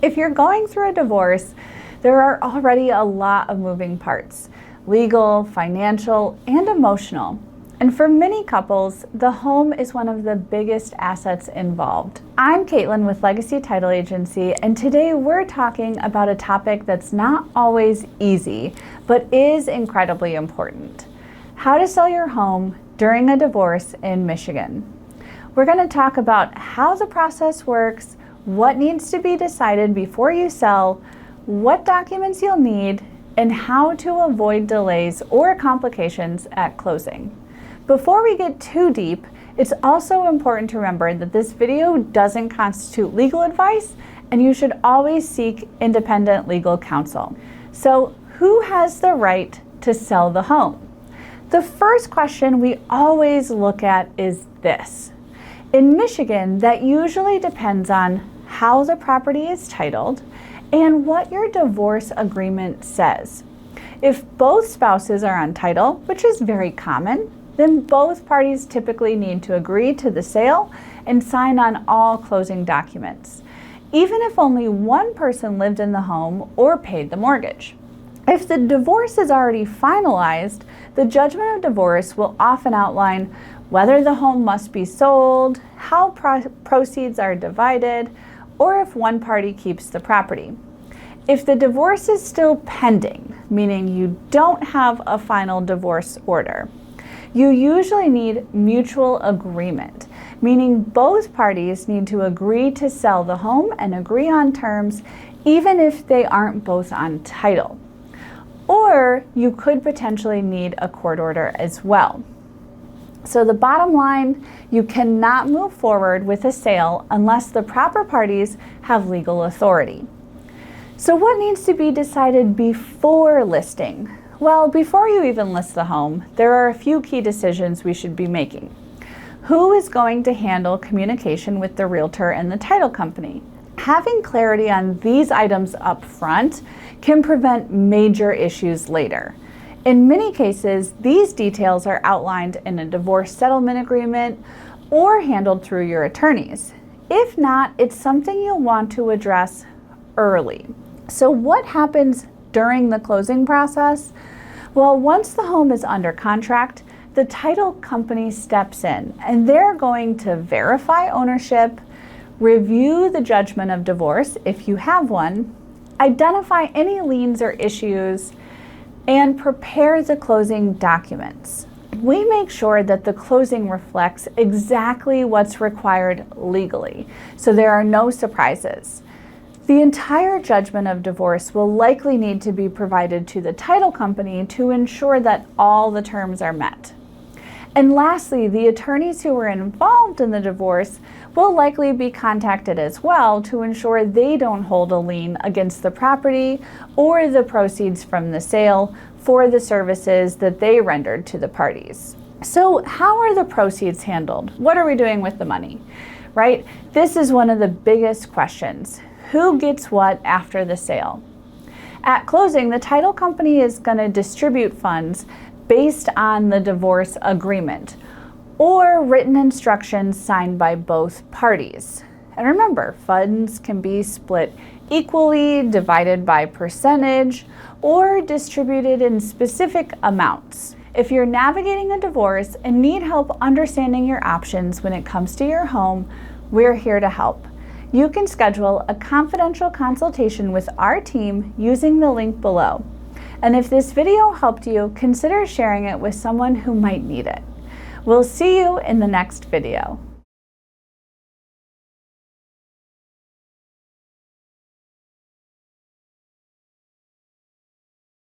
If you're going through a divorce, there are already a lot of moving parts: legal, financial, and emotional. And for many couples, the home is one of the biggest assets involved. I'm Caitlin with Legacy Title Agency, and today we're talking about a topic that's not always easy, but is incredibly important: how to sell your home during a divorce in Michigan. We're going to talk about how the process works, what needs to be decided before you sell, what documents you'll need, and how to avoid delays or complications at closing. Before we get too deep, it's also important to remember that this video doesn't constitute legal advice, and you should always seek independent legal counsel. So, who has the right to sell the home? The first question we always look at is this. In Michigan, that usually depends on how the property is titled and what your divorce agreement says. If both spouses are on title, which is very common, then both parties typically need to agree to the sale and sign on all closing documents, even if only one person lived in the home or paid the mortgage. If the divorce is already finalized, the judgment of divorce will often outline whether the home must be sold, how proceeds are divided, or if one party keeps the property. If the divorce is still pending, meaning you don't have a final divorce order, you usually need mutual agreement, meaning both parties need to agree to sell the home and agree on terms, even if they aren't both on title. Or you could potentially need a court order as well. So the bottom line, you cannot move forward with a sale unless the proper parties have legal authority. So what needs to be decided before listing? Well, before you even list the home, there are a few key decisions we should be making. Who is going to handle communication with the realtor and the title company? Having clarity on these items up front can prevent major issues later. In many cases, these details are outlined in a divorce settlement agreement or handled through your attorneys. If not, it's something you'll want to address early. So what happens during the closing process? Well, once the home is under contract, the title company steps in and they're going to verify ownership, review the judgment of divorce if you have one, identify any liens or issues, and prepare the closing documents. We make sure that the closing reflects exactly what's required legally, so there are no surprises. The entire judgment of divorce will likely need to be provided to the title company to ensure that all the terms are met. And lastly, the attorneys who were involved in the divorce will likely be contacted as well to ensure they don't hold a lien against the property or the proceeds from the sale for the services that they rendered to the parties. So how are the proceeds handled? What are we doing with the money, right? This is one of the biggest questions. Who gets what after the sale? At closing, the title company is going to distribute funds based on the divorce agreement or written instructions signed by both parties. And remember, funds can be split equally, divided by percentage, or distributed in specific amounts. If you're navigating a divorce and need help understanding your options when it comes to your home, we're here to help. You can schedule a confidential consultation with our team using the link below. And if this video helped you, consider sharing it with someone who might need it. We'll see you in the next video.